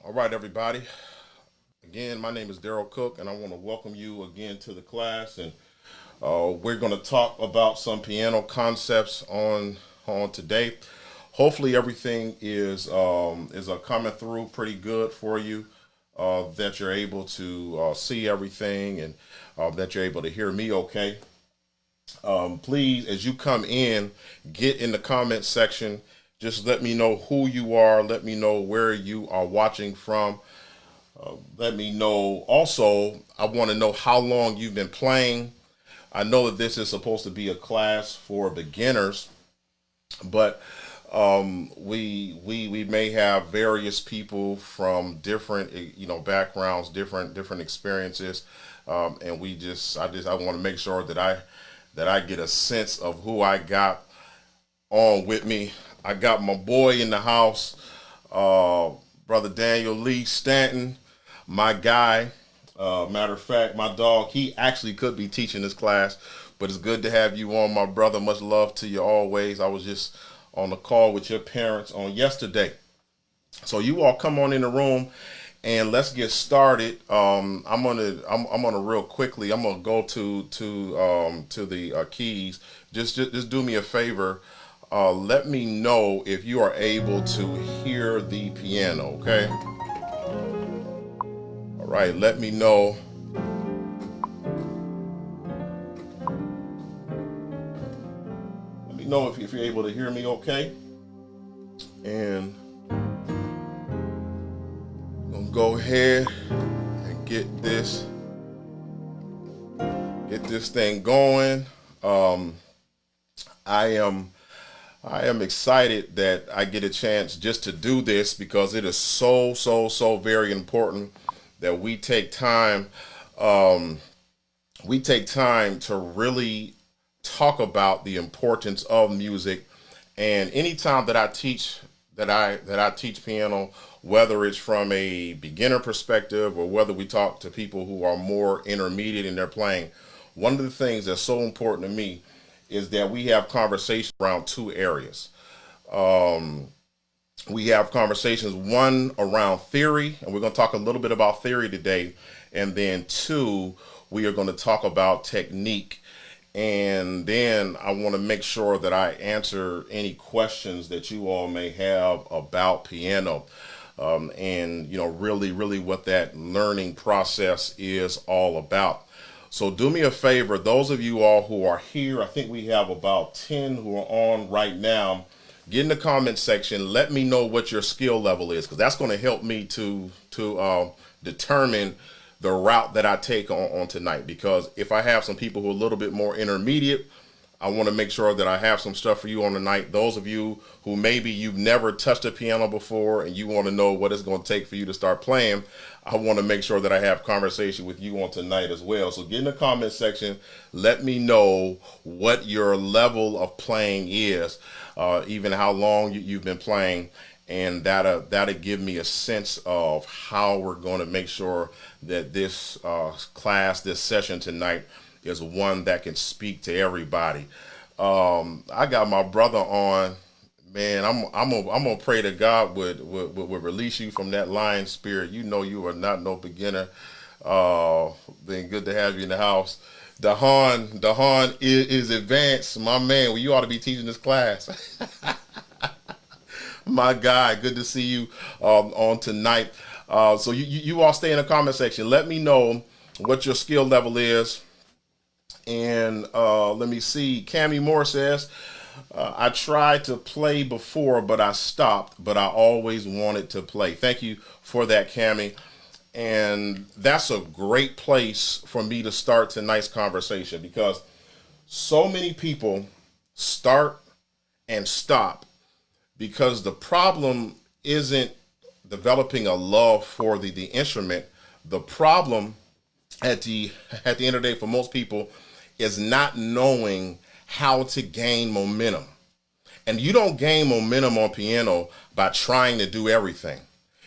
All right, everybody. Again, my name is Darrell Cook, and I want to welcome you again to the class. And we're going to talk about some piano concepts on today. Hopefully, everything is coming through pretty good for you. That you're able to see everything, and that you're able to hear me okay. Please, as you come in, get in the comment section. Just let me know who you are. Let me know where you are watching from. Let me know. Also, I want to know how long you've been playing. I know that this is supposed to be a class for beginners, but we may have various people from different backgrounds, different experiences, and I want to make sure that I get a sense of who I got on with me. I got my boy in the house, brother Daniel Lee Stanton, my guy. Matter of fact, my dog, he actually could be teaching this class, but it's good to have you on, my brother. Much love to you always. I was just on the call with your parents on yesterday. So you all come on in the room and let's get started. I'm gonna real quickly. I'm gonna go to the keys. Just do me a favor. Let me know if you are able to hear the piano. Okay. All right. Let me know. Let me know if you're able to hear me. Okay. And I'm gonna go ahead and get this thing going. I am I am excited that I get a chance just to do this because it is so very important that we take time to really talk about the importance of music. And anytime that I teach piano, whether it's from a beginner perspective or whether we talk to people who are more intermediate in their playing, one of the things that's so important to me is that we have conversations around two areas. Um, we have conversations, one around theory, and we're going to talk a little bit about theory today, and then two, we are going to talk about technique. And then I want to make sure that I answer any questions that you all may have about piano. And really what that learning process is all about. So do me a favor, those of you all who are here, I think we have about 10 who are on right now. Get in the comment section. Let me know what your skill level is, because that's going to help me to determine the route that I take on tonight. Because if I have some people who are a little bit more intermediate, I want to make sure that I have some stuff for you on tonight. Those of you who maybe you've never touched a piano before and you want to know what it's going to take for you to start playing, I want to make sure that I have conversation with you on tonight as well. So get in the comment section. Let me know what your level of playing is, even how long you've been playing, and that'll give me a sense of how we're going to make sure that this class, this session tonight, is one that can speak to everybody. I got my brother on. Man, I'm gonna pray that God would release you from that lion spirit. You know you are not no beginner. Been good to have you in the house. Dahan is advanced, my man. Well, you ought to be teaching this class. My guy, good to see you on tonight. So you all stay in the comment section. Let me know what your skill level is. And let me see. Cammy Moore says, I tried to play before, but I stopped. But I always wanted to play. Thank you for that, Cammy. And that's a great place for me to start tonight's conversation, because so many people start and stop because the problem isn't developing a love for the instrument. The problem at the end of the day for most people is not knowing how to gain momentum. And you don't gain momentum on piano by trying to do everything.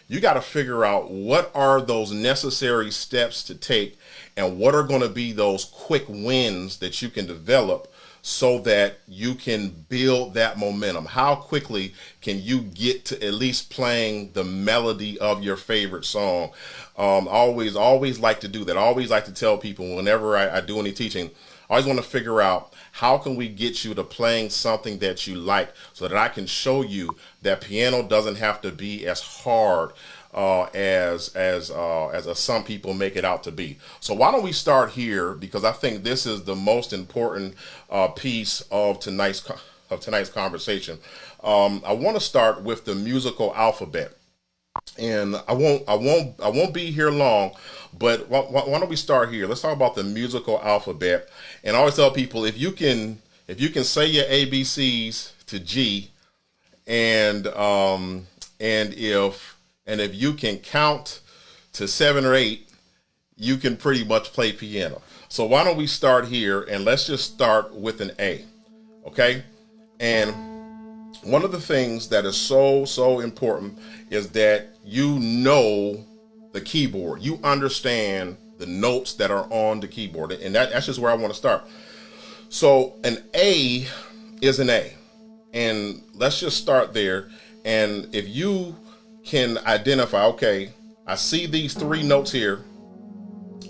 You got to figure out what are those necessary steps to take and what are going to be those quick wins that you can develop so that you can build that momentum? How quickly can you get to at least playing the melody of your favorite song? Always like to do that. I always like to tell people whenever I do any teaching, I always want to figure out how can we get you to playing something that you like so that I can show you that piano doesn't have to be as hard as some people make it out to be. So why don't we start here, because I think this is the most important piece of tonight's conversation. I want to start with the musical alphabet, and I won't be here long. But why don't we start here? Let's talk about the musical alphabet. And I always tell people, if you can say your ABCs to G, and if you can count to 7 or 8, you can pretty much play piano. So why don't we start here, and let's just start with an A, okay? And one of the things that is so important is that you know the keyboard. You understand the notes that are on the keyboard, and that's just where I want to start. So an A is an A, and let's just start there. And if you can identify, okay, I see these 3 notes here,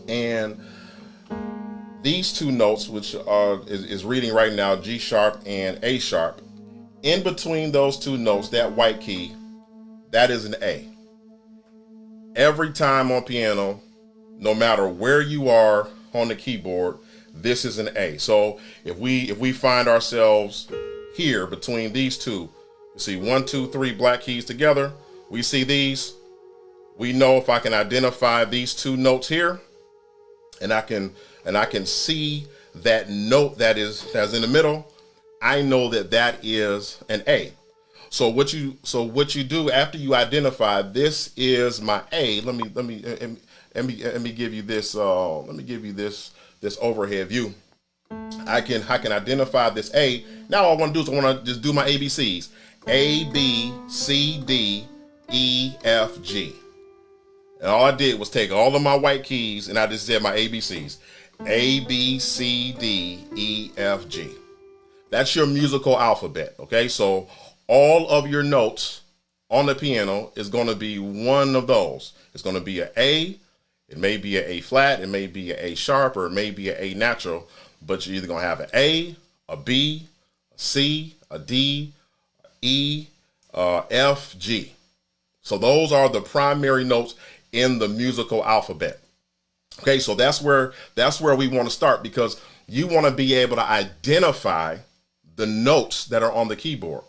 and these 2 notes, which is reading right now, G sharp and A sharp. In between those 2 notes, that white key, that is an A. Every time on piano, no matter where you are on the keyboard, this is an A. So if we find ourselves here between these 2, you see 1, 2, 3 black keys together, we see these, we know if I can identify these 2 notes here, and I can see that note that's in the middle, I know that is an A. So what you do after you identify this is my A. Let me give you this. Let me give you this overhead view. I can identify this A. Now all I want to do is I want to just do my ABCs. A, B, C, D, E, F, G. And all I did was take all of my white keys and I just said my ABCs. A, B, C, D, E, F, G. That's your musical alphabet, okay? So all of your notes on the piano is going to be one of those. It's going to be an A. It may be an A flat. It may be an A sharp, or it may be an A natural. But you're either going to have an A, a B, a C, a D, E, F, G. So those are the primary notes in the musical alphabet. Okay, so that's where we want to start, because you want to be able to identify the notes that are on the keyboard.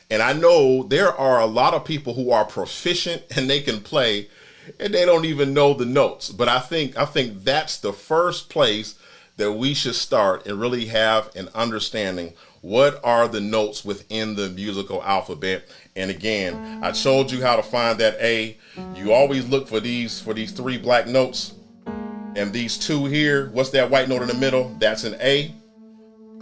And I know there are a lot of people who are proficient and they can play and they don't even know the notes. But I think that's the first place that we should start and really have an understanding. What are the notes within the musical alphabet? And again, I showed you how to find that A. You always look for these 3 black notes. And these 2 here, what's that white note in the middle? That's an A.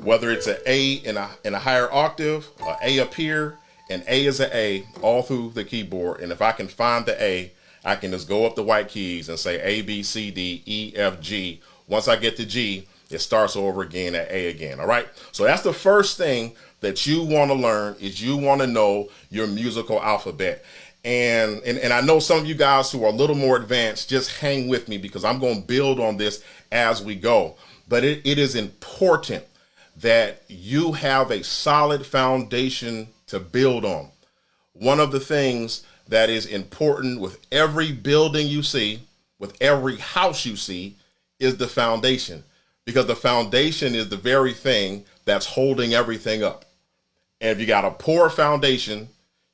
Whether it's an A in a higher octave, or A up here, an A is an A all through the keyboard. And if I can find the A, I can just go up the white keys and say A, B, C, D, E, F, G. Once I get to G, it starts over again at A again. All right. So that's the first thing that you want to learn, is you want to know your musical alphabet. And I know some of you guys who are a little more advanced, just hang with me, because I'm going to build on this as we go. But it is important that you have a solid foundation to build on. One of the things that is important with every building you see, with every house you see, is the foundation, because the foundation is the very thing that's holding everything up. And if you got a poor foundation,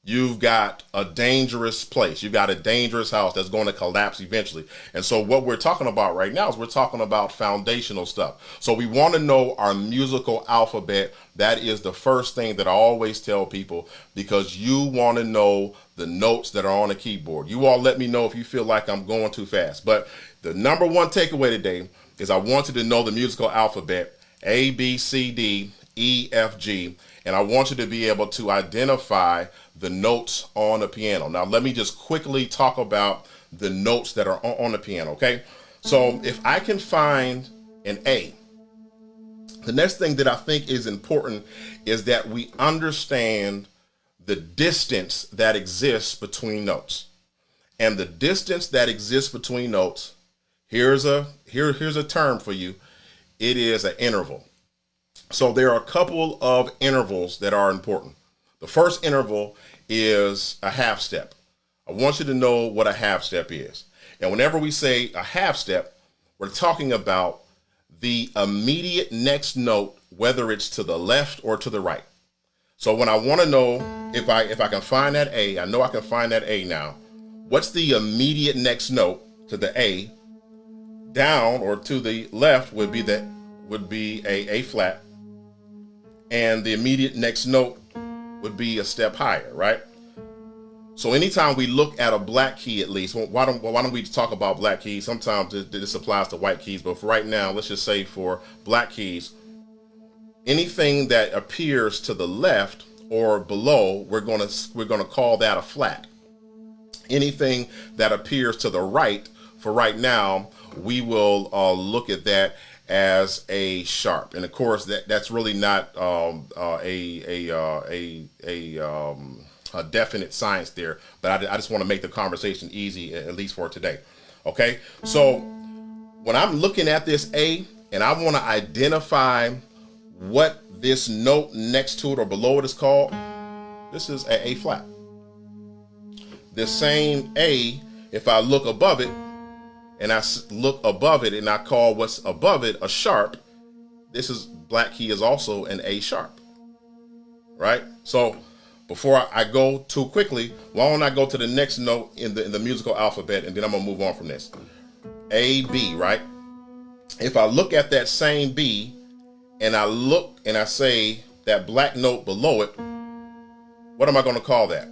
you've got a dangerous place. You've got a dangerous house that's going to collapse eventually. And so what we're talking about right now is we're talking about foundational stuff. So we want to know our musical alphabet. That is the first thing that I always tell people, because you want to know the notes that are on the keyboard. You all let me know if you feel like I'm going too fast. But the number one takeaway today is I want you to know the musical alphabet, A, B, C, D, E, F, G. And I want you to be able to identify the notes on the piano. Now, let me just quickly talk about the notes that are on the piano, okay? So if I can find an A, The next thing that I think is important is that we understand the distance that exists between notes. And the distance that exists between notes, here's a term for you. It is an interval. So there are a couple of intervals that are important. The first interval is a half step. I want you to know what a half step is. And whenever we say a half step, we're talking about the immediate next note, whether it's to the left or to the right. So when I want to know if I can find that A, I know I can find that A now. What's the immediate next note to the A? Down or to the left would be a flat, and the immediate next note would be a step higher, right? So anytime we look at a black key, at least, why don't we talk about black keys? Sometimes this applies to white keys, but for right now, let's just say for black keys, anything that appears to the left or below, we're gonna call that a flat. Anything that appears to the right, for right now, we will look at that as a sharp. And of course, that's really not a definite science there, but I just want to make the conversation easy, at least for today. Okay, so when I'm looking at this A and I want to identify what this note next to it or below it is called, this is a flat. The same A, if I look above it and I look above it and I call what's above it a sharp, this is black key is also an A sharp, right? So before I go too quickly, why don't I go to the next note in the musical alphabet, and then I'm gonna move on from this. A, B, right? If I look at that same B and I look and I say that black note below it, what am I gonna call that?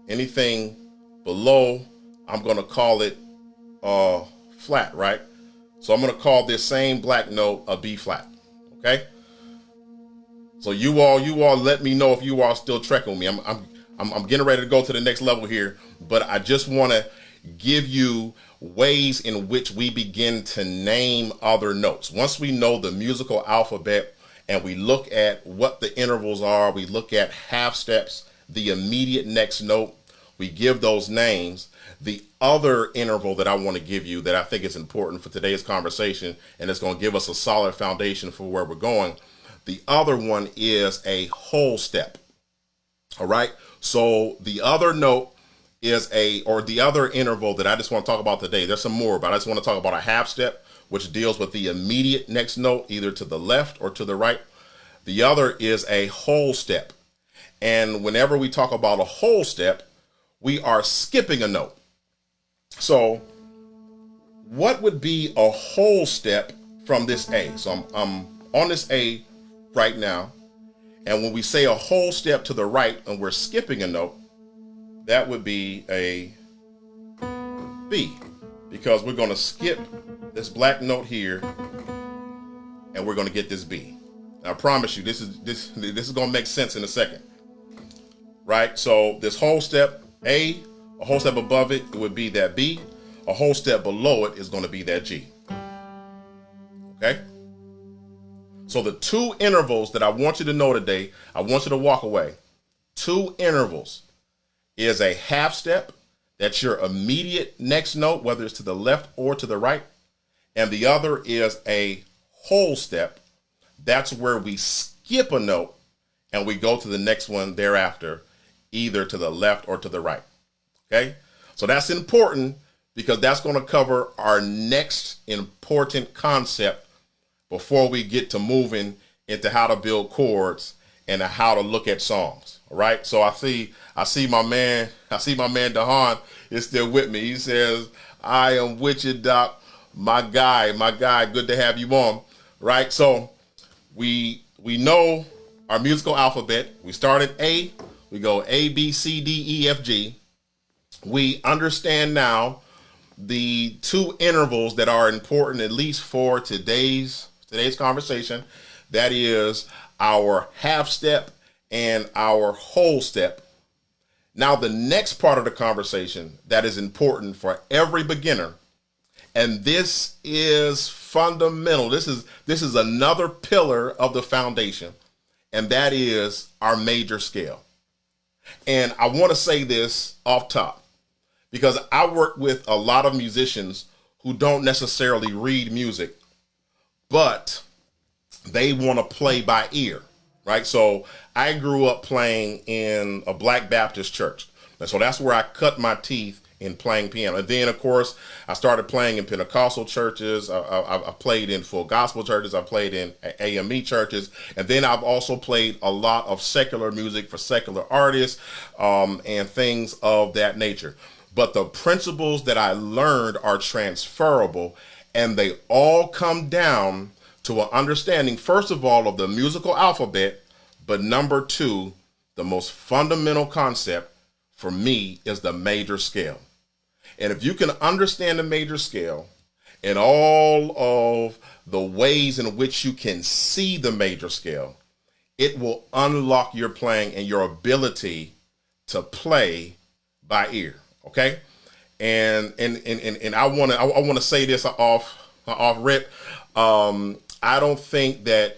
Anything below, I'm gonna call it flat, right? So I'm gonna call this same black note a B flat, okay? So you all let me know if you are still trekking with me. I'm getting ready to go to the next level here, but I just want to give you ways in which we begin to name other notes. Once we know the musical alphabet and we look at what the intervals are, we look at half steps, the immediate next note, we give those names. The other interval that I want to give you that I think is important for today's conversation, and it's going to give us a solid foundation for where we're going. The other one is a whole step. All right. So the other note is the other interval that I just want to talk about today. There's some more, but I just want to talk about a half step, which deals with the immediate next note, either to the left or to the right. The other is a whole step. And whenever we talk about a whole step, we are skipping a note. So what would be a whole step from this A? So I'm on this A right now, and when we say a whole step to the right and we're skipping a note, that would be a B, because we're going to skip this black note here and we're going to get this B. Now, I promise you this is going to make sense in a second, right? So this whole step A, a whole step above it would be that B, a whole step below it is going to be that G. Okay? So the two intervals that I want you to know today, I want you to walk away. Two intervals is a half step, that's your immediate next note, whether it's to the left or to the right. And the other is a whole step. That's where we skip a note and we go to the next one thereafter, either to the left or to the right. Okay? So that's important because that's going to cover our next important concept before we get to moving into how to build chords and how to look at songs. All right. So I see my man DeHaan is still with me. He says, I am with you, Doc. My guy, good to have you on. Right. So we know our musical alphabet. We start at A, we go A, B, C, D, E, F, G. We understand now the two intervals that are important, at least for today's conversation. That is our half step and our whole step. Now, the next part of the conversation that is important for every beginner, and this is fundamental. This is another pillar of the foundation, and that is our major scale. And I want to say this off top because I work with a lot of musicians who don't necessarily read music, but they want to play by ear, right? So I grew up playing in a Black Baptist church. And so that's where I cut my teeth in playing piano. And then, of course, I started playing in Pentecostal churches. I played in full gospel churches. I played in AME churches. And then I've also played a lot of secular music for secular artists and things of that nature. But the principles that I learned are transferable, and they all come down to an understanding, first of all, of the musical alphabet, but number two, the most fundamental concept for me is the major scale. And if you can understand the major scale and all of the ways in which you can see the major scale, it will unlock your playing and your ability to play by ear. Okay. And I want to say this off rip. I don't think that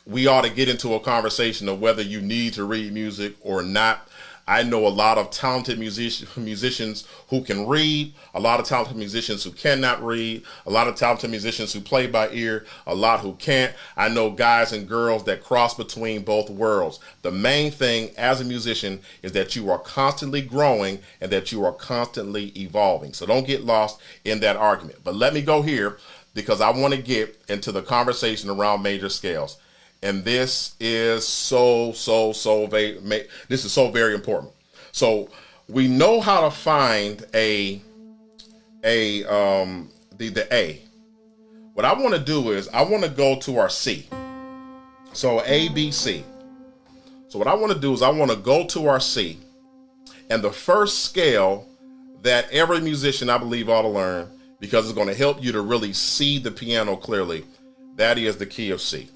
we ought to get into a conversation of whether you need to read music or not. I know a lot of talented musicians who can read, a lot of talented musicians who cannot read, a lot of talented musicians who play by ear, a lot who can't. I know guys and girls that cross between both worlds. The main thing as a musician is that you are constantly growing and that you are constantly evolving. So don't get lost in that argument. But let me go here because I want to get into the conversation around major scales. And this is so very important. So we know how to find the A. What I want to do is I want to go to our C. So A, B, C. So what I want to do is I want to go to our C, and the first scale that every musician I believe ought to learn, because it's going to help you to really see the piano clearly, that is the key of C.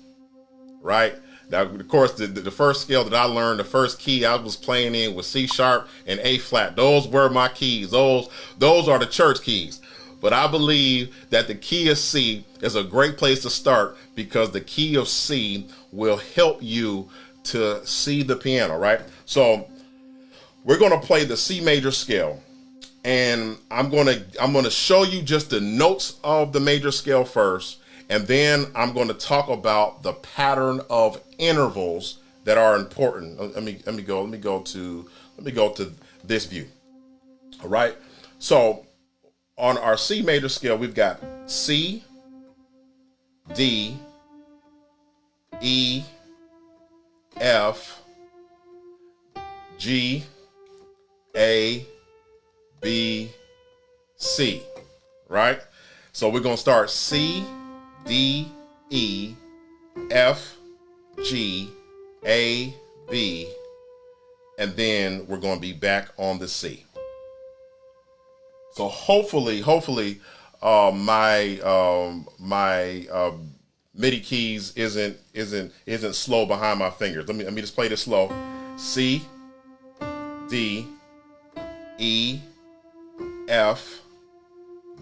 Right? Now, of course, the first scale that I learned, the first key I was playing in was C sharp and A flat. Those were my keys. Those are the church keys. But I believe that the key of C is a great place to start because the key of C will help you to see the piano, right? So we're going to play the C major scale. And I'm going to show you just the notes of the major scale first. And then I'm going to talk about the pattern of intervals that are important. Let me go to this view. All right. So on our C major scale, we've got C, D, E, F, G, A, B, C. Right. So we're going to start C, D, E, F, G, A, B, and then we're going to be back on the C. So hopefully, my MIDI keys isn't slow behind my fingers. Let me just play this slow. C, D, E, F,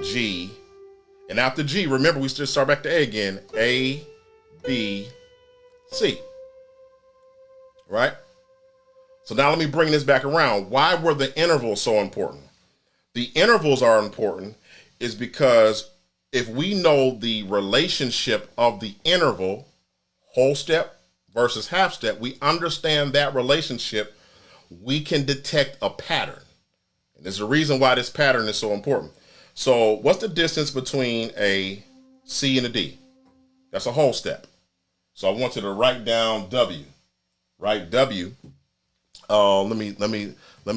G. And after G, remember, we still start back to A again. A, B, C. Right? So now let me bring this back around. Why were the intervals so important? The intervals are important is because if we know the relationship of the interval, whole step versus half step, we understand that relationship, we can detect a pattern. And there's a reason why this pattern is so important. So what's the distance between a C and a D? That's a whole step. So I want you to write down W. Write W. Let me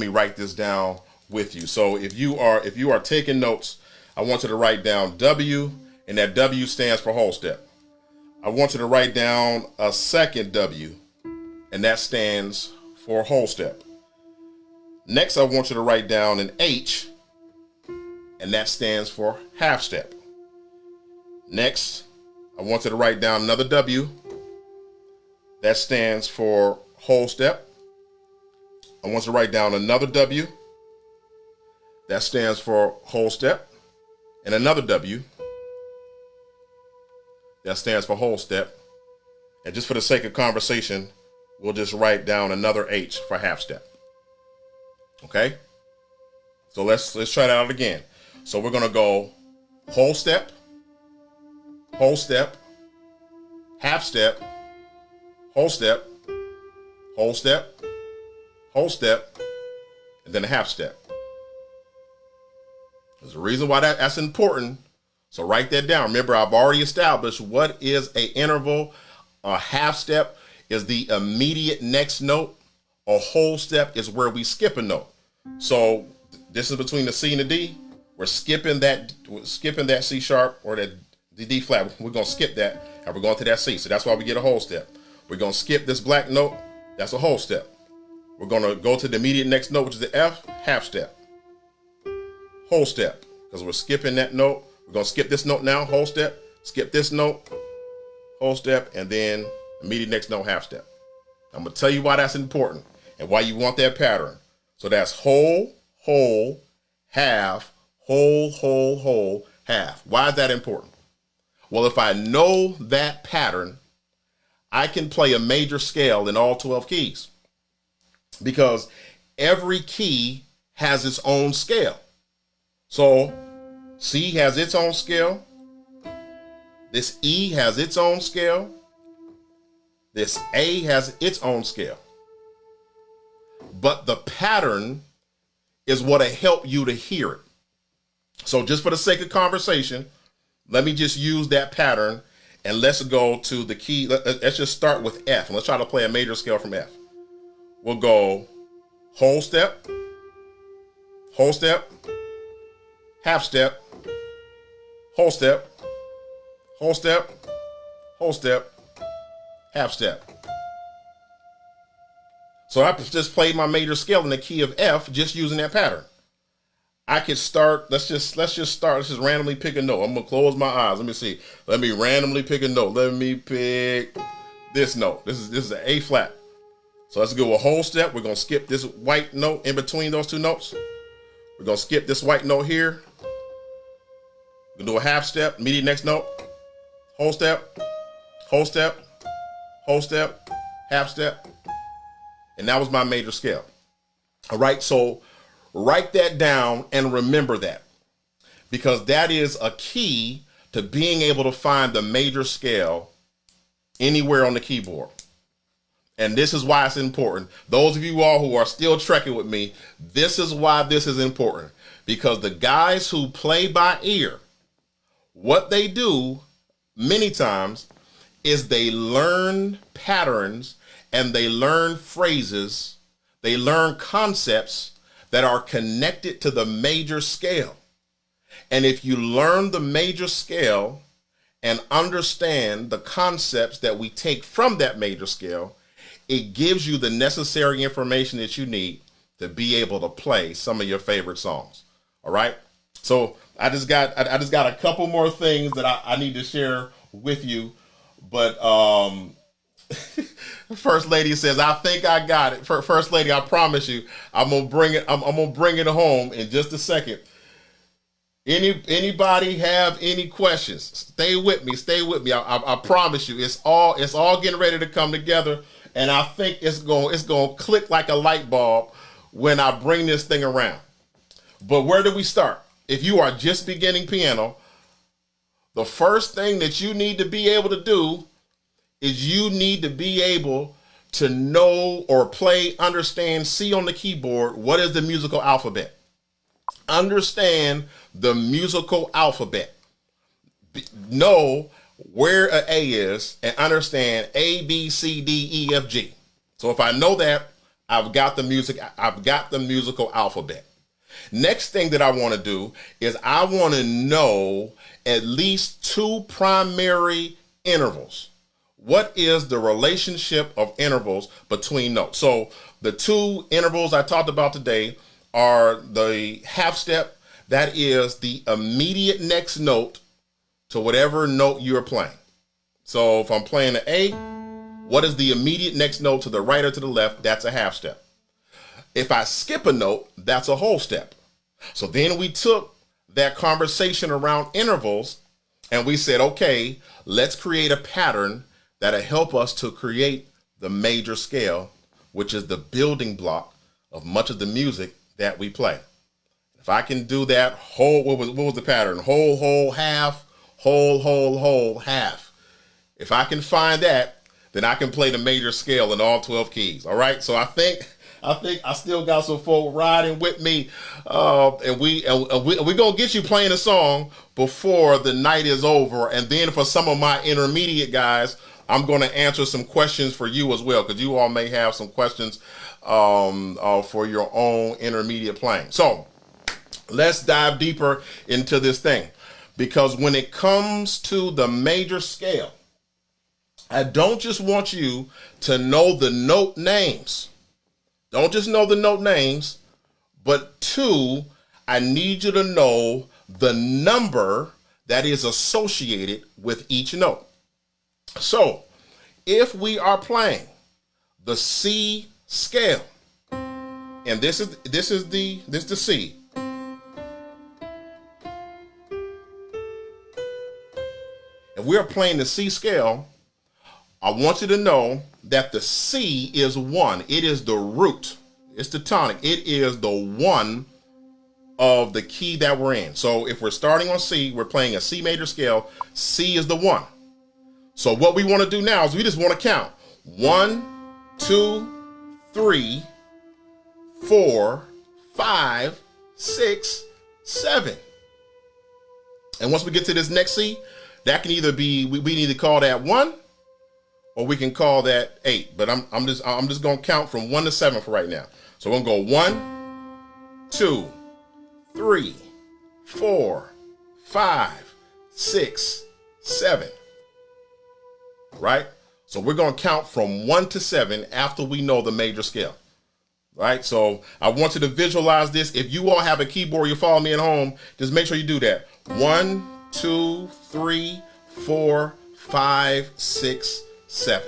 write this down with you. So if you are taking notes, I want you to write down W, and that W stands for whole step. I want you to write down a second W, and that stands for whole step. Next, I want you to write down an H, and that stands for half step. Next, I want you to write down another W. That stands for whole step. I want you to write down another W. That stands for whole step. And another W. That stands for whole step. And just for the sake of conversation, we'll just write down another H for half step. Okay? So let's try that out again. So we're gonna go whole step, half step, whole step, whole step, whole step, and then a half step. There's a reason why that's important. So write that down. Remember, I've already established what is an interval. A half step is the immediate next note. A whole step is where we skip a note. So this is between the C and the D. We're skipping that C sharp or the D flat. We're gonna skip that and we're going to that C. So that's why we get a whole step. We're gonna skip this black note. That's a whole step. We're gonna go to the immediate next note, which is the F, half step. Whole step, because we're skipping that note. We're gonna skip this note now, whole step, skip this note, whole step, and then immediate next note, half step. I'm gonna tell you why that's important and why you want that pattern. So that's whole, whole, half, whole, whole, whole, half. Why is that important? Well, if I know that pattern, I can play a major scale in all 12 keys because every key has its own scale. So C has its own scale. This E has its own scale. This A has its own scale. But the pattern is what'll help you to hear it. So just for the sake of conversation, let me just use that pattern and let's go to the key. Let's just start with F and let's try to play a major scale from F. We'll go whole step, half step, whole step, whole step, whole step, half step. So I just played my major scale in the key of F just using that pattern. I could start, let's just randomly pick a note. I'm gonna close my eyes. Let me see. Let me randomly pick a note. Let me pick this note. This is an A flat. So let's go a whole step. We're gonna skip this white note in between those two notes. We're gonna skip this white note here. We're gonna do a half step, immediate next note, whole step, whole step, whole step, half step. And that was my major scale. All right, so write that down and remember that because that is a key to being able to find the major scale anywhere on the keyboard. And this is why it's important. Those of you all who are still trekking with me, this is why this is important. Because the guys who play by ear, what they do many times is they learn patterns and they learn phrases, they learn concepts that are connected to the major scale. And if you learn the major scale and understand the concepts that we take from that major scale, it gives you the necessary information that you need to be able to play some of your favorite songs. All right. So I just got a couple more things that I need to share with you. But First Lady says, I think I got it. First Lady, I promise you, I'm gonna bring it. I'm gonna bring it home in just a second. Anybody have any questions? Stay with me. Stay with me. I promise you, it's all getting ready to come together, and I think it's gonna click like a light bulb when I bring this thing around. But where do we start? If you are just beginning piano, the first thing that you need to be able to do is you need to be able to know or play, understand, see on the keyboard, what is the musical alphabet? Understand the musical alphabet. Know where an A is and understand A, B, C, D, E, F, G. So if I know that, I've got the musical alphabet. Next thing that I want to do is I want to know at least two primary intervals. What is the relationship of intervals between notes? So the two intervals I talked about today are the half step, that is the immediate next note to whatever note you're playing. So if I'm playing an A, what is the immediate next note to the right or to the left? That's a half step. If I skip a note, that's a whole step. So then we took that conversation around intervals And we said, okay, let's create a pattern that'll help us to create the major scale, which is the building block of much of the music that we play. If I can do that whole, what was the pattern? Whole, whole, half, whole, whole, whole, half. If I can find that, then I can play the major scale in all 12 keys. All right. So I think I still got some folk riding with me, and we gonna get you playing a song before the night is over. And then for some of my intermediate guys, I'm gonna answer some questions for you as well, because you all may have some questions for your own intermediate playing. So let's dive deeper into this thing, because when it comes to the major scale, I don't just want you to know the note names. Don't just know the note names, but two, I need you to know the number that is associated with each note. So if we are playing the C scale, and this is the C. If we are playing the C scale, I want you to know that the C is 1. It is the root. It's the tonic. It is the 1 of the key that we're in. So if we're starting on C, we're playing a C major scale. C is the 1. So what we want to do now is we just want to count 1, 2, 3, 4, 5, 6, 7. And once we get to this next C, that can either be, we need to call that 1, or we can call that 8. But I'm just gonna count from 1 to 7 for right now. So we're gonna go 1, 2, 3, 4, 5, 6, 7. Right? So we're gonna count from 1 to 7 after we know the major scale. Right? So I want you to visualize this. If you all have a keyboard, you follow me at home, just make sure you do that. 1, 2, 3, 4, 5, 6, 7.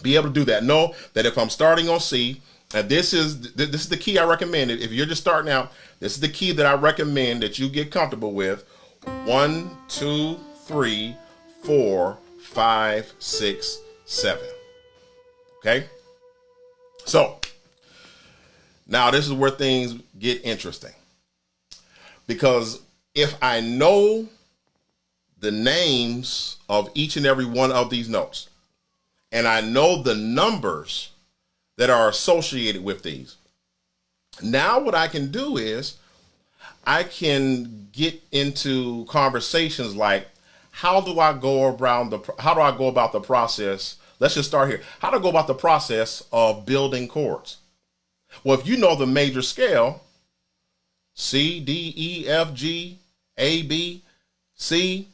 Be able to do that. Know that if I'm starting on C, and this is the key I recommend. If you're just starting out, this is the key that I recommend that you get comfortable with. 1, 2, 3, 4, 5, 6, 7. Okay? So now this is where things get interesting. Because if I know the names of each and every one of these notes, and I know the numbers that are associated with these, now what I can do is I can get into conversations like, how do I go about the process? Let's just start here. How do I go about the process of building chords? Well, if you know the major scale, C, D, E, F, G, A, B, C,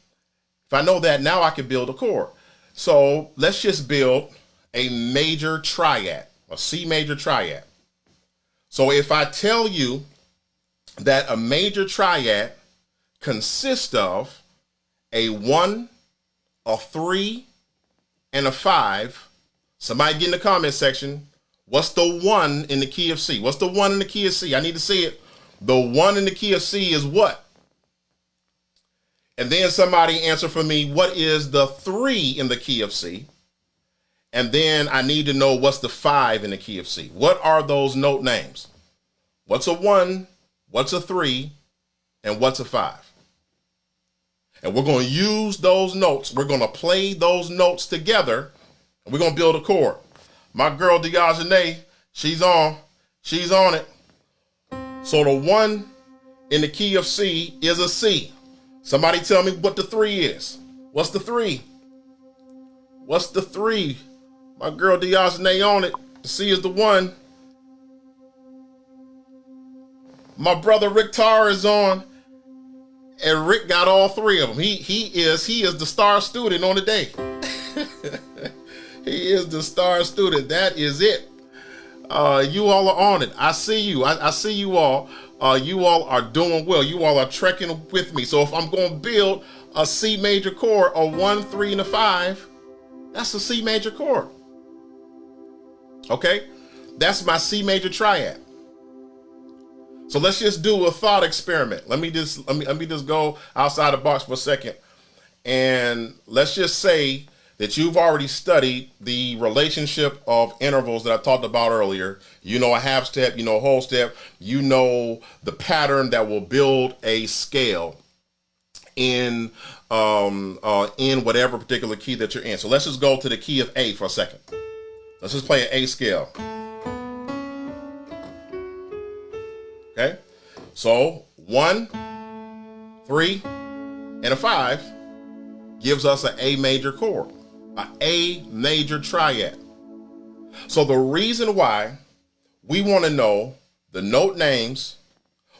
if I know that, now I can build a chord. So let's just build a major triad, a C major triad. So if I tell you that a major triad consists of a 1, a 3, and a 5, somebody get in the comment section, what's the 1 in the key of C? What's the 1 in the key of C? I need to see it. The 1 in the key of C is what? And then somebody answer for me, what is the 3 in the key of C? And then I need to know what's the 5 in the key of C. What are those note names? What's a 1? What's a 3? And what's a 5? And we're going to use those notes. We're going to play those notes together. And we're going to build a chord. My girl Diagene, she's on it. So the 1 in the key of C is a C. Somebody tell me what the 3 is. What's the 3? What's the 3? My girl Diagene on it. The C is the 1. My brother Rick Tarr is on. And Rick got all 3 of them. He is the star student on the day. He is the star student. That is it. You all are on it. I see you. I see you all. You all are doing well. You all are trekking with me. So if I'm going to build a C major chord, a 1, 3, and a 5, that's a C major chord. Okay? That's my C major triad. So let's just do a thought experiment. Let me just go outside the box for a second. And let's just say that you've already studied the relationship of intervals that I talked about earlier. You know a half step, you know a whole step, you know the pattern that will build a scale in whatever particular key that you're in. So let's just go to the key of A for a second. Let's just play an A scale. Okay, so 1, 3, and a 5 gives us an A major chord, an A major triad. So the reason why we want to know the note names,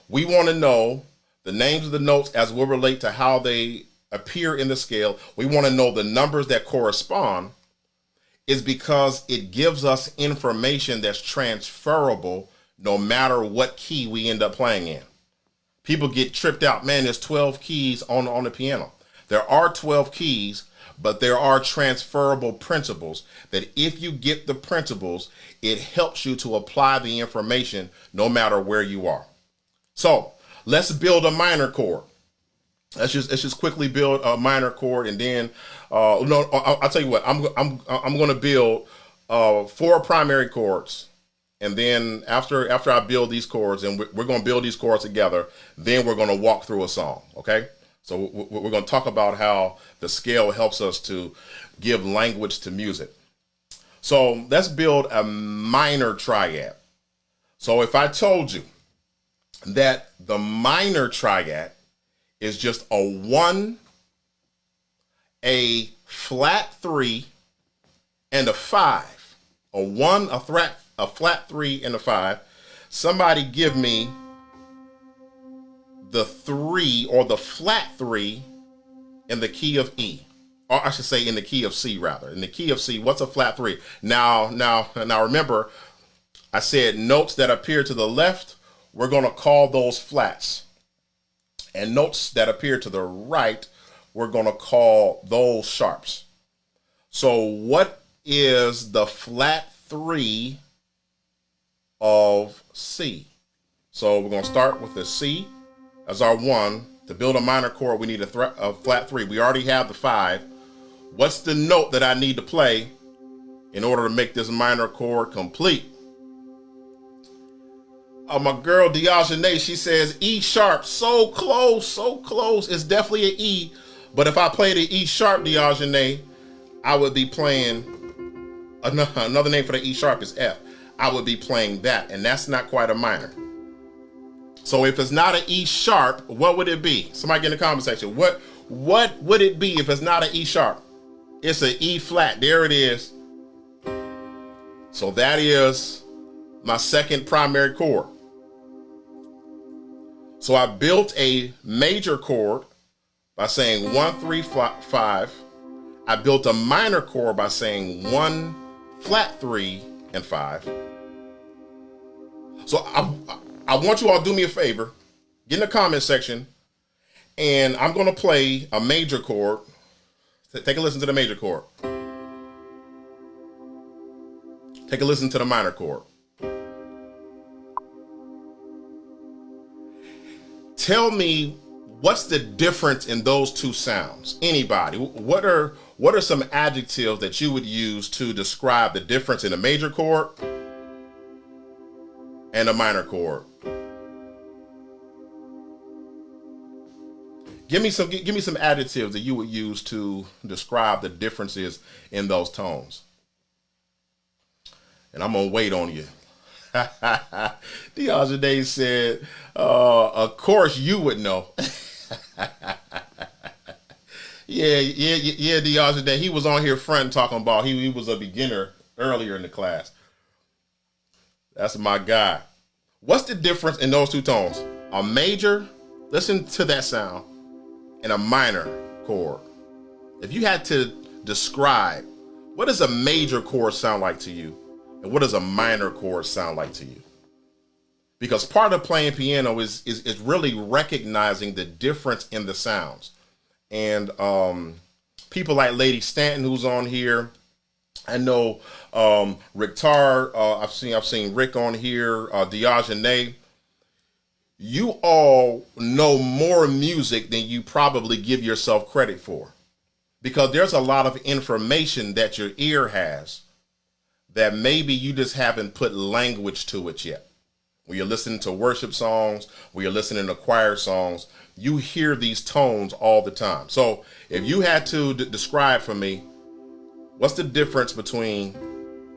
we want to know the names of the notes as will relate to how they appear in the scale, we want to know the numbers that correspond, is because it gives us information that's transferable no matter what key we end up playing in. People get tripped out. Man, there's 12 keys on the piano. There are 12 keys, but there are transferable principles that if you get the principles, it helps you to apply the information no matter where you are. So let's build a minor chord. Let's just quickly build a minor chord, and then I'll tell you what. I'm going to build 4 primary chords, and then after I build these chords, and we're going to build these chords together, then we're going to walk through a song. Okay, so we're going to talk about how the scale helps us to give language to music. So let's build a minor triad. So if I told you that the minor triad is just a 1, a flat 3, and a 5. A 1, a flat 3, and a 5. Somebody give me the 3 or the flat 3 in the key of E. Or I should say in the key of C rather. In the key of C, what's a flat 3? Now remember, I said notes that appear to the left, we're going to call those flats. And notes that appear to the right, we're going to call those sharps. So what is the flat 3 of C? So we're going to start with the C as our 1. To build a minor chord, we need a flat 3. We already have the 5. What's the note that I need to play in order to make this minor chord complete? My girl Diogene, she says E sharp. So close, so close. It's definitely an E. But if I played an E sharp, Diogene, I would be playing another name for the E sharp is F. I would be playing that, and that's not quite a minor. So if it's not an E sharp, what would it be? Somebody get in the comment section. What would it be if it's not an E sharp? It's an E flat. There it is. So that is my second primary chord. So I built a major chord by saying 1, 3, 5. I built a minor chord by saying 1, flat 3, and 5. So I want you all to do me a favor. Get in the comment section, and I'm going to play a major chord. Take a listen to the major chord. Take a listen to the minor chord. Tell me what's the difference in those two sounds. Anybody? What are some adjectives that you would use to describe the difference in a major chord and a minor chord? Give me some adjectives that you would use to describe the differences in those tones. And I'm gonna wait on you. Diogene said, of course you would know. yeah, Diogene. He was on here front talking about he was a beginner earlier in the class. That's my guy. What's the difference in those two tones? A major, listen to that sound, and a minor chord. If you had to describe, what does a major chord sound like to you? And what does a minor chord sound like to you? Because part of playing piano is really recognizing the difference in the sounds. And people like Lady Stanton, who's on here. I know Rick Tarr. I've seen Rick on here. Diogene. You all know more music than you probably give yourself credit for. because there's a lot of information that your ear has that maybe you just haven't put language to it yet. When you're listening to worship songs, when you're listening to choir songs, you hear these tones all the time. So if you had to describe for me, what's the difference between,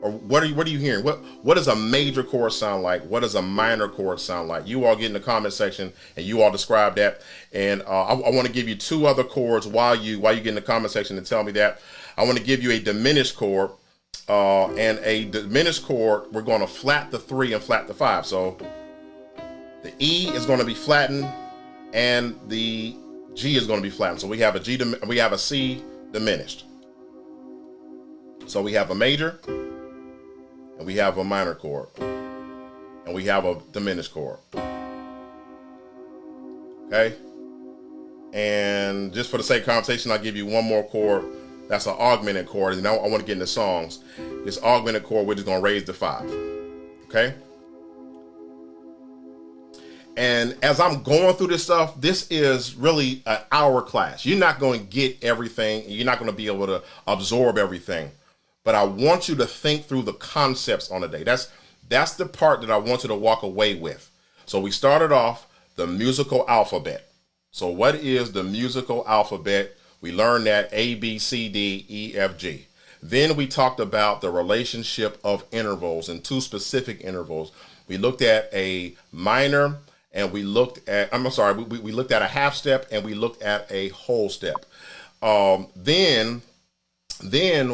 or what are you hearing? What does a major chord sound like? What does a minor chord sound like? You all get in the comment section and you all describe that. And I want to give you two other chords while you get in the comment section and tell me that. I want to give you a diminished chord. And a diminished chord, we're going to flat the 3 and flat the 5. So the E is going to be flattened and the G is going to be flattened. So we have a C diminished. So we have a major and we have a minor chord and we have a diminished chord. Okay. And just for the sake of conversation, I'll give you one more chord. That's an augmented chord, and now I want to get into songs. This augmented chord, we're just going to raise the 5, okay? And as I'm going through this stuff, this is really an hour class. You're not going to get everything. You're not going to be able to absorb everything. But I want you to think through the concepts on the day. That's the part that I want you to walk away with. So we started off the musical alphabet. So what is the musical alphabet? We learned that A, B, C, D, E, F, G. Then we talked about the relationship of intervals and 2 specific intervals. We looked at a minor and we looked at, we looked at a half step and we looked at a whole step. Then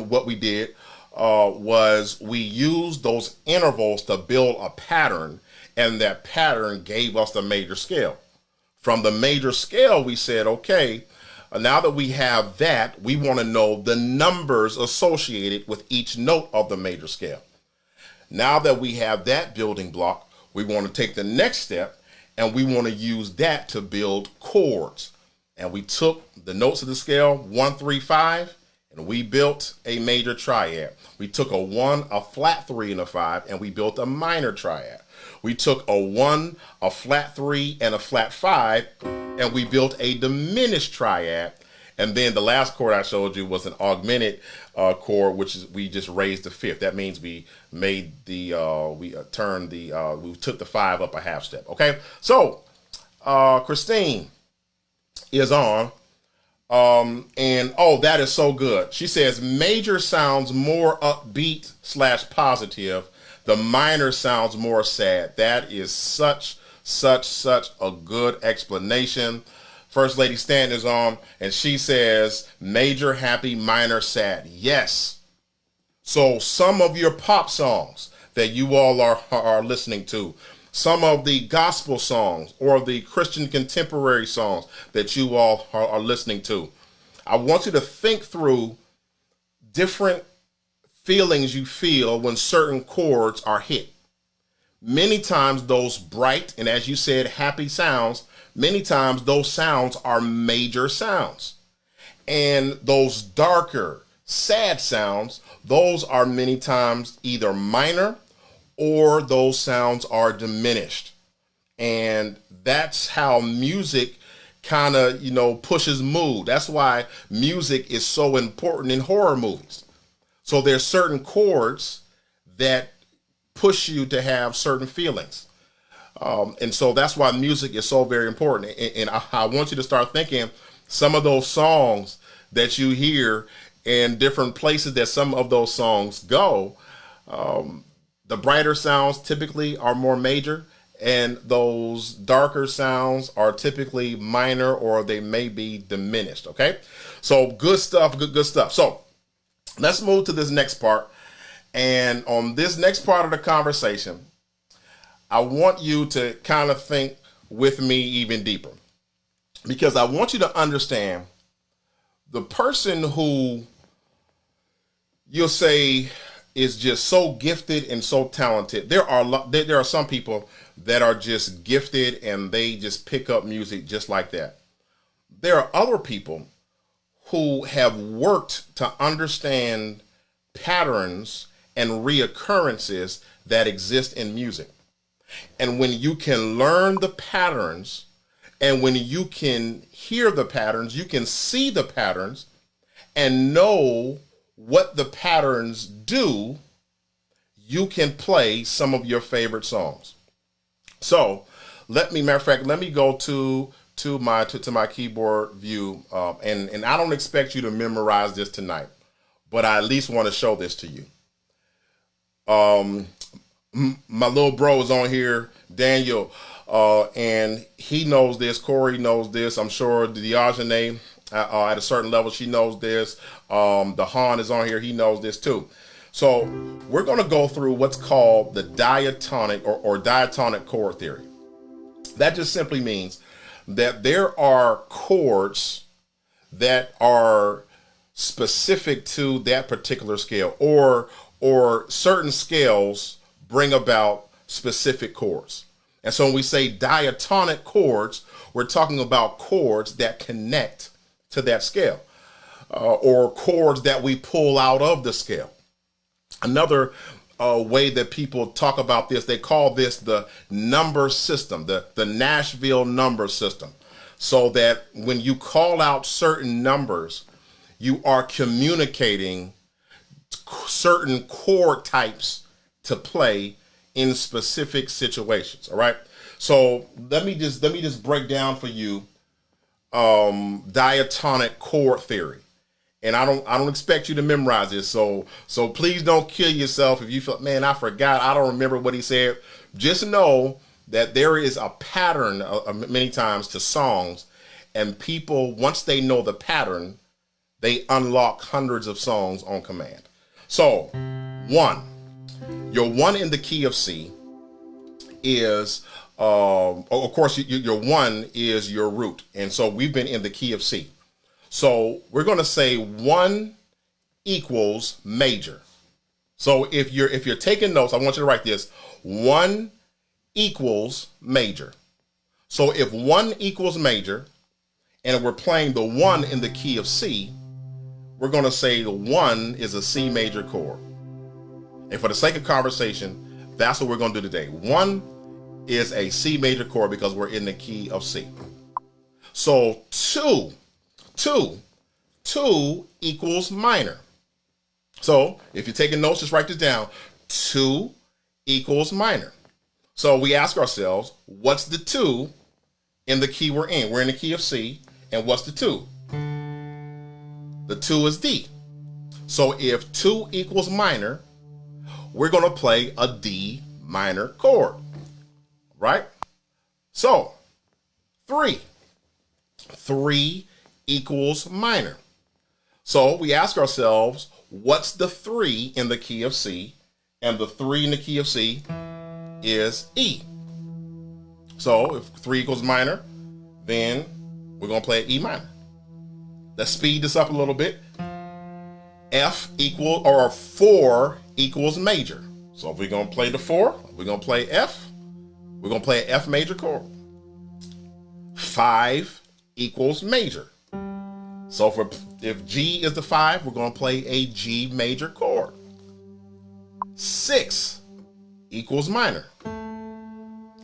what we did was we used those intervals to build a pattern, and that pattern gave us the major scale. From the major scale, we said, okay, now that we have that, we want to know the numbers associated with each note of the major scale. Now that we have that building block, we want to take the next step and we want to use that to build chords. And we took the notes of the scale 1, 3, 5, and we built a major triad. We took a 1, a flat 3, and a 5, and we built a minor triad. We took a 1, a flat 3, and a flat 5, and we built a diminished triad. And then the last chord I showed you was an augmented chord, which is we just raised the 5th. That means we made the we took the 5 up a half step. Okay, so Christine is on, and oh, that is so good. She says major sounds more upbeat / positive. The minor sounds more sad. That is such a good explanation. First Lady Stanton is on, and she says major happy, minor sad. Yes. So some of your pop songs that you all are listening to, some of the gospel songs or the Christian contemporary songs that you all are listening to, I want you to think through different feelings you feel when certain chords are hit. Many times those bright and, as you said, happy sounds, many times those sounds are major sounds. And those darker, sad sounds, those are many times either minor or those sounds are diminished. And that's how music kind of, pushes mood. That's why music is so important in horror movies. So there's certain chords that push you to have certain feelings. And so that's why music is so very important. And I want you to start thinking some of those songs that you hear in different places that some of those songs go. The brighter sounds typically are more major, and those darker sounds are typically minor, or they may be diminished. Okay, so good stuff, good stuff. So let's move to this next part. And on this next part of the conversation, I want you to kind of think with me even deeper, because I want you to understand the person who you'll say is just so gifted and so talented. There are some people that are just gifted and they just pick up music just like that. There are other people who have worked to understand patterns and reoccurrences that exist in music. And when you can learn the patterns, and when you can hear the patterns, you can see the patterns, and know what the patterns do, you can play some of your favorite songs. So matter of fact, let me go to my keyboard view, and I don't expect you to memorize this tonight, but I at least want to show this to you. My little bro is on here, Daniel, and he knows this. Corey knows this. I'm sure Diogene, at a certain level, she knows this. The Han is on here. He knows this too. So we're going to go through what's called the diatonic or diatonic chord theory. That just simply means that there are chords that are specific to that particular scale, or certain scales bring about specific chords. And so when we say diatonic chords, we're talking about chords that connect to that scale, or chords that we pull out of the scale. Another way that people talk about this, they call this the number system, the Nashville number system. So that when you call out certain numbers, you are communicating certain chord types to play in specific situations. All right. So let me just break down for you diatonic chord theory. And I don't expect you to memorize this. So please don't kill yourself if you feel, man, I forgot, I don't remember what he said. Just know that there is a pattern many times to songs, and people, once they know the pattern, they unlock hundreds of songs on command. So your one in the key of C is, of course, your one is your root. And so we've been in the key of C. So we're going to say 1 equals major. So if you're taking notes, I want you to write this: 1 equals major. So if 1 equals major, and we're playing the 1 in the key of C, we're going to say the 1 is a C major chord. And for the sake of conversation, that's what we're going to do today. 1 is a C major chord because we're in the key of C. So 2 equals minor. So if you're taking notes, just write this down. 2 equals minor. So we ask ourselves, what's the 2 in the key we're in? We're in the key of C, and what's the 2? The 2 is D. So if 2 equals minor, we're going to play a D minor chord, right? So 3 equals minor. So we ask ourselves, what's the 3 in the key of C? And the 3 in the key of C is E. So if 3 equals minor, then we're going to play E minor. Let's speed this up a little bit. 4 equals major. So if we're going to play the 4, we're going to play F. We're going to play an F major chord. 5 equals major. So if G is the 5, we're going to play a G major chord. 6 equals minor.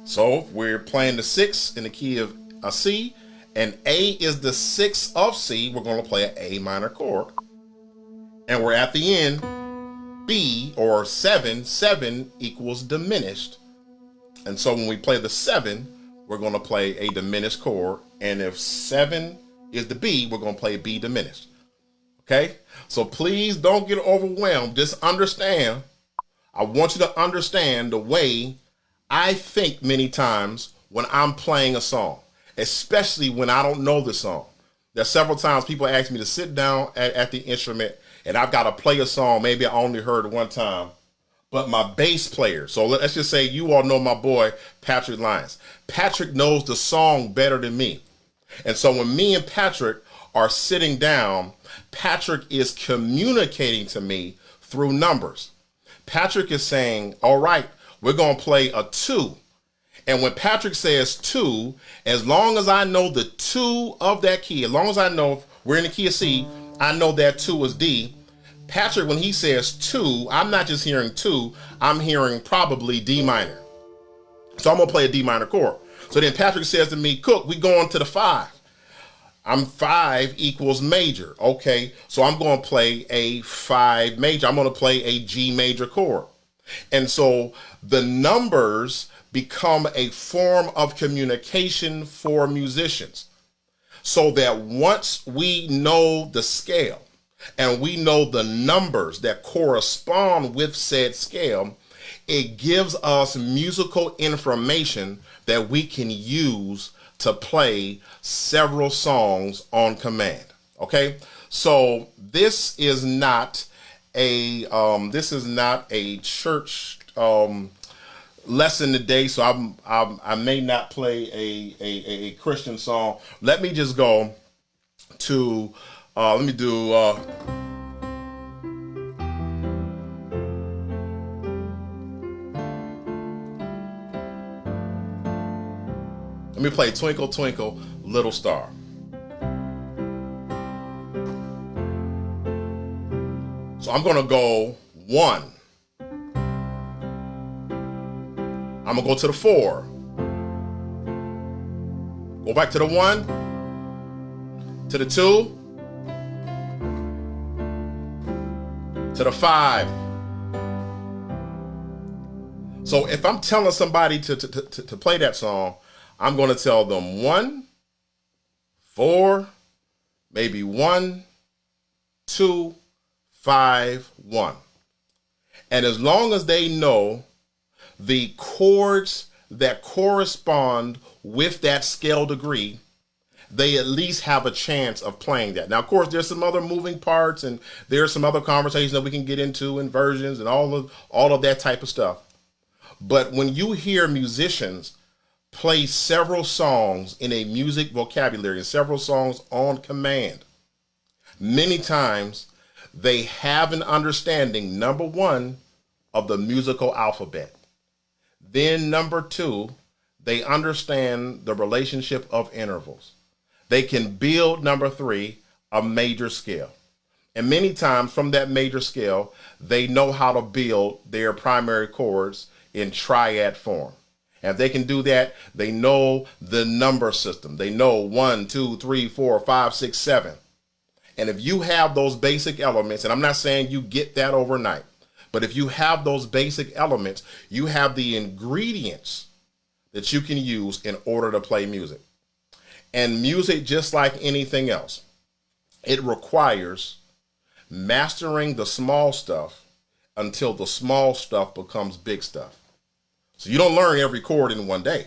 So if we're playing the 6 in the key of a C, and A is the 6 of C, we're going to play an A minor chord. And we're at the end, B or 7 equals diminished. And so when we play the 7, we're going to play a diminished chord. And if 7 is the B, we're going to play B diminished. Okay? So please don't get overwhelmed. Just understand. I want you to understand the way I think many times when I'm playing a song, especially when I don't know the song. There's several times people ask me to sit down at the instrument, and I've got to play a song maybe I only heard one time, but my bass player, so let's just say you all know my boy, Patrick Lyons. Patrick knows the song better than me. And so when me and Patrick are sitting down, Patrick is communicating to me through numbers. Patrick is saying, all right, we're going to play a 2. And when Patrick says 2, as long as I know the 2 of that key, as long as I know we're in the key of C, I know that 2 is D. Patrick, when he says 2, I'm not just hearing 2, I'm hearing probably D minor. So I'm going to play a D minor chord. So then Patrick says to me, Cook, we going to the 5. I'm 5 equals major. Okay, so I'm going to play a 5 major. I'm going to play a G major chord. And so the numbers become a form of communication for musicians, so that once we know the scale and we know the numbers that correspond with said scale, it gives us musical information that we can use to play several songs on command. Okay, so this is not a church lesson today, so I may not play a Christian song. Let me just go to let me do let me play Twinkle Twinkle Little Star. So I'm gonna go 1. I'm gonna go to the 4. Go back to the 1, to the 2, to the 5. So if I'm telling somebody to play that song, I'm gonna tell them 1, 4, maybe 1, 2, 5, 1. And as long as they know the chords that correspond with that scale degree, they at least have a chance of playing that. Now, of course, there's some other moving parts, and there's some other conversations that we can get into, inversions and all of that type of stuff. But when you hear musicians play several songs in a music vocabulary, and several songs on command, many times they have an understanding, number 1, of the musical alphabet. Then number 2, they understand the relationship of intervals. They can build, number 3, a major scale. And many times from that major scale, they know how to build their primary chords in triad form. And if they can do that, they know the number system. They know 1, 2, 3, 4, 5, 6, 7. And if you have those basic elements, and I'm not saying you get that overnight, but if you have those basic elements, you have the ingredients that you can use in order to play music. And music, just like anything else, it requires mastering the small stuff until the small stuff becomes big stuff. So you don't learn every chord in one day,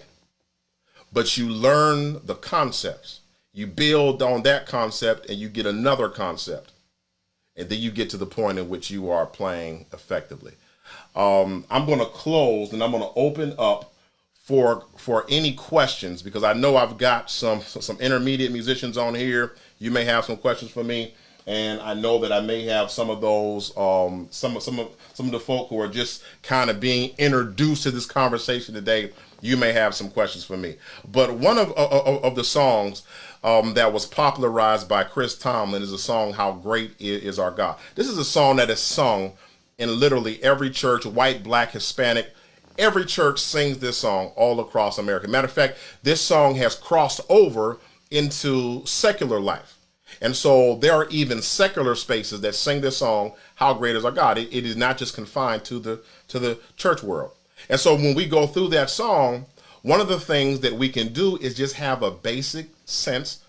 but you learn the concepts. You build on that concept and you get another concept. And then you get to the point in which you are playing effectively. I'm going to close and I'm going to open up for any questions, because I know I've got some intermediate musicians on here. You may have some questions for me, and I know that I may have some of those some of the folk who are just kind of being introduced to this conversation today. You may have some questions for me. But one of the songs that was popularized by Chris Tomlin is a song, "How Great Is Our God." This is a song that is sung in literally every church, white, black, Hispanic. Every church sings this song all across America. Matter of fact, this song has crossed over into secular life. And so there are even secular spaces that sing this song, "How Great Is Our God." It is not just confined to the church world. And so when we go through that song, one of the things that we can do is just have a basic sense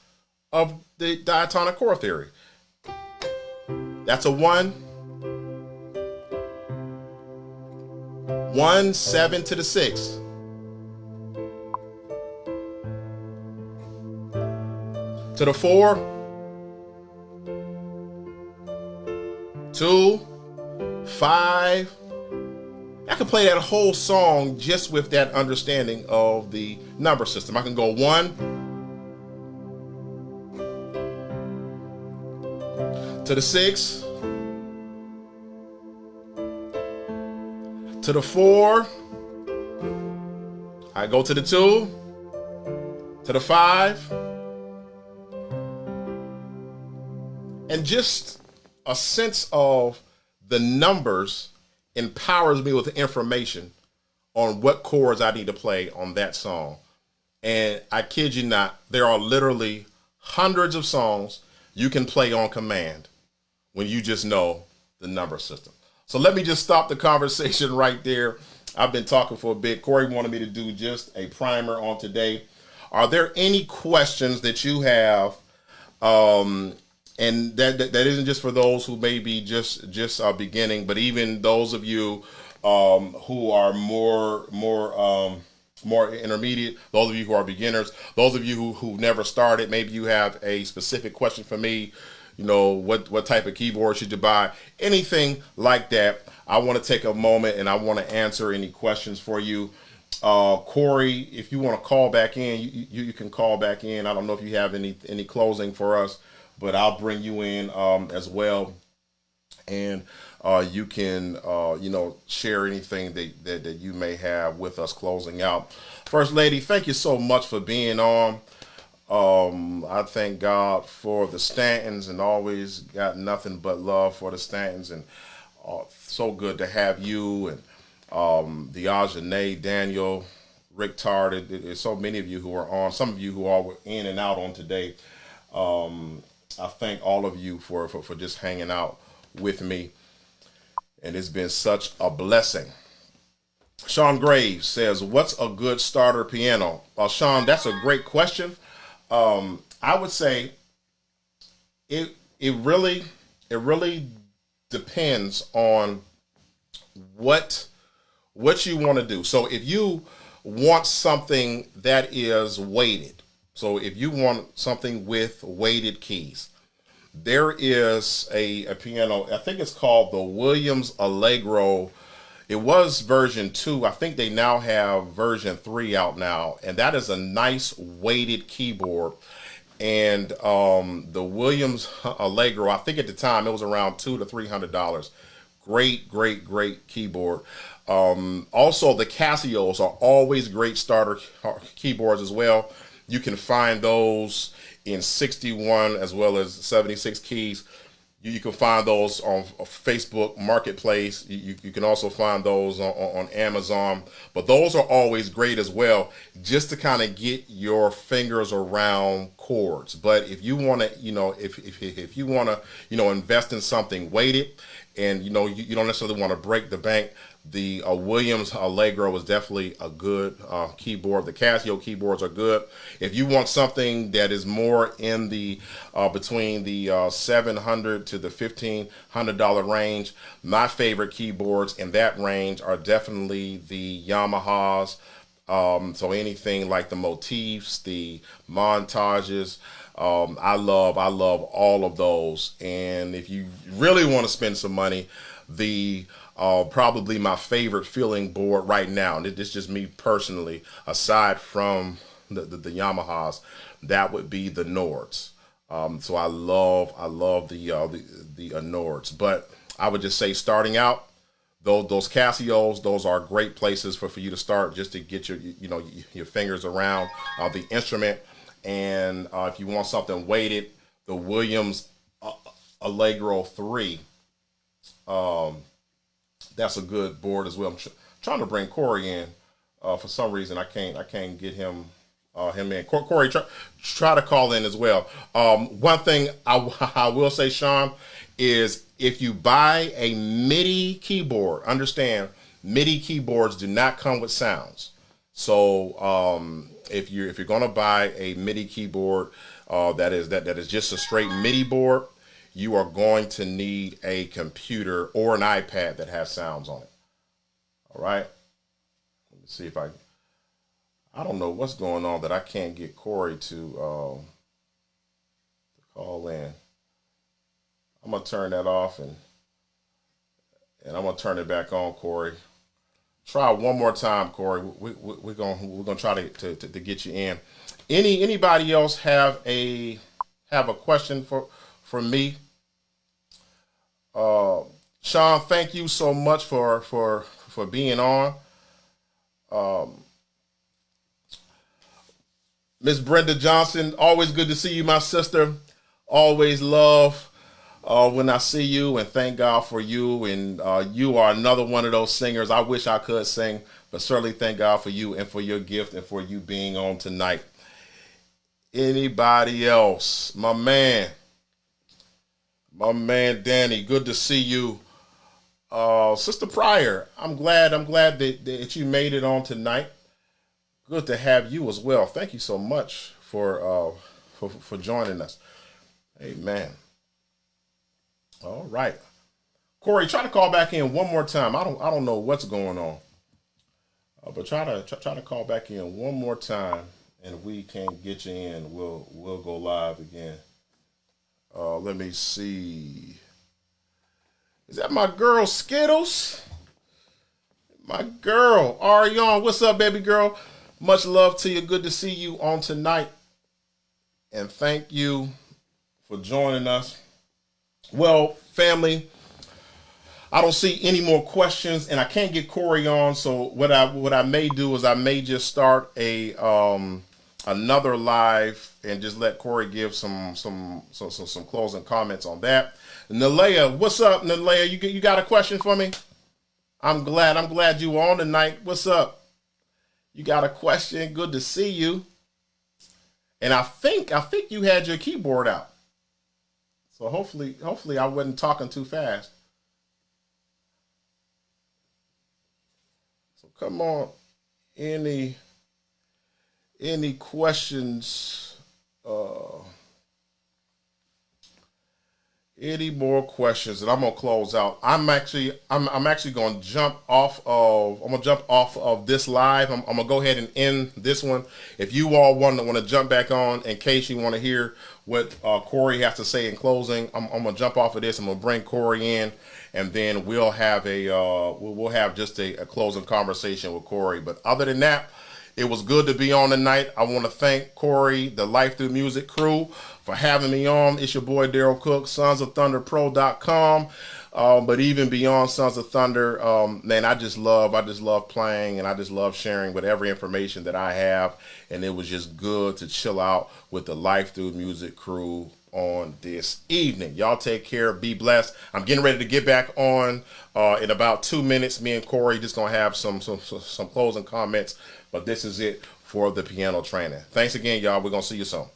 of the diatonic chord theory. That's a 1, 1, 7 to the 6. To the 4, 2, 5. I can play that whole song just with that understanding of the number system. I can go 1 to the 6, to the 4, I go to the 2, to the 5, and just a sense of the numbers empowers me with information on what chords I need to play on that song. And I kid you not, there are literally hundreds of songs you can play on command when you just know the number system. So let me just stop the conversation right there. I've been talking for a bit. Corey wanted me to do just a primer on today. Are there any questions that you have? And that isn't just for those who may be just beginning, but even those of you who are more intermediate, those of you who are beginners, those of you who've never started, maybe you have a specific question for me, you know, what type of keyboard should you buy, anything like that. I want to take a moment and I want to answer any questions for you. Corey, if you want to call back in, you can call back in. I don't know if you have any closing for us, but I'll bring you in as well. And you can, share anything that you may have with us closing out. First Lady, thank you so much for being on. I thank God for the Stantons and always got nothing but love for the Stantons. And so good to have you and Diajane, Daniel, Rick Tard. There's so many of you who are on, some of you who are in and out on today. I thank all of you for just hanging out with me. And it's been such a blessing. Sean Graves says, what's a good starter piano? Sean, that's a great question. I would say it really depends on what you want to do. So if you want something that is weighted, so if you want something with weighted keys, there is a piano, I think it's called the Williams Allegro. It was version 2. I think they now have version 3 out now. And that is a nice weighted keyboard. And the Williams Allegro, I think at the time it was around $200 to $300. Great keyboard. Also, the Casios are always great starter keyboards as well. You can find those in 61 as well as 76 keys. You can find those on Facebook Marketplace. You can also find those on Amazon. But those are always great as well, just to kind of get your fingers around chords. But if you want to, if you want to, invest in something weighted, and you don't necessarily want to break the bank, the Williams Allegro is definitely a good keyboard. The Casio keyboards are good. If you want something that is more in the between the $700 to the $1,500 range, my favorite keyboards in that range are definitely the Yamahas. So anything like the motifs, the montages, I love all of those. And if you really want to spend some money, the probably my favorite feeling board right now, and it's just me personally, aside from the Yamahas, that would be the Nords. So I love the Nords. But I would just say, starting out, those Casios, those are great places for you to start, just to get your fingers around the instrument. And if you want something weighted, the Williams Allegro 3. That's a good board as well. I'm trying to bring Corey in. For some reason, I can't get him in. Corey, try to call in as well. One thing I will say, Sean, is if you buy a MIDI keyboard, understand MIDI keyboards do not come with sounds. So if you're going to buy a MIDI keyboard that is just a straight MIDI board, you are going to need a computer or an iPad that has sounds on it. All right. Let me see if I don't know what's going on that I can't get Corey to call in. I'm going to turn that off and I'm going to turn it back on, Corey. Try one more time, Corey. We're gonna try to get you in. Anybody else have a question for me? Sean, thank you so much for being on. Miss Brenda Johnson, always good to see you, my sister. Always love when I see you, and thank God for you. And you are another one of those singers. I wish I could sing, but certainly thank God for you and for your gift and for you being on tonight. Anybody else? My man Danny, good to see you. Sister Pryor, I'm glad that you made it on tonight. Good to have you as well. Thank you so much for joining us. Amen. All right. Corey, try to call back in one more time. I don't know what's going on. But try to call back in one more time, and if we can't get you in, we'll go live again. Let me see. Is that my girl Skittles? My girl Ariane, what's up, baby girl? Much love to you. Good to see you on tonight, and thank you for joining us. Well, family, I don't see any more questions, and I can't get Corey on. So what I may do is I may just start another live and just let Corey give some closing comments on that. Nalea, what's up, Nalea? You got a question for me? I'm glad you were on tonight. What's up? You got a question? Good to see you. And I think you had your keyboard out. So hopefully I wasn't talking too fast. So come on, any questions? Any more questions? And I'm gonna close out. I'm actually gonna jump off of this live. I'm gonna go ahead and end this one. If you all want to jump back on in case you want to hear what Corey has to say in closing, I'm gonna jump off of this. I'm gonna bring Corey in, and then we'll have just a closing conversation with Corey. But other than that, it was good to be on tonight. I want to thank Corey, the Life Through Music crew, for having me on. It's your boy Darrell Cook, sonsofthunderpro.com. But even beyond Sons of Thunder, man, I just love playing, and I just love sharing whatever information that I have. And it was just good to chill out with the Life Through Music crew on this evening. Y'all take care. Be blessed. I'm getting ready to get back on in about 2 minutes. Me and Corey just gonna have some closing comments. But this is it for the piano training. Thanks again, y'all. We're gonna see you soon.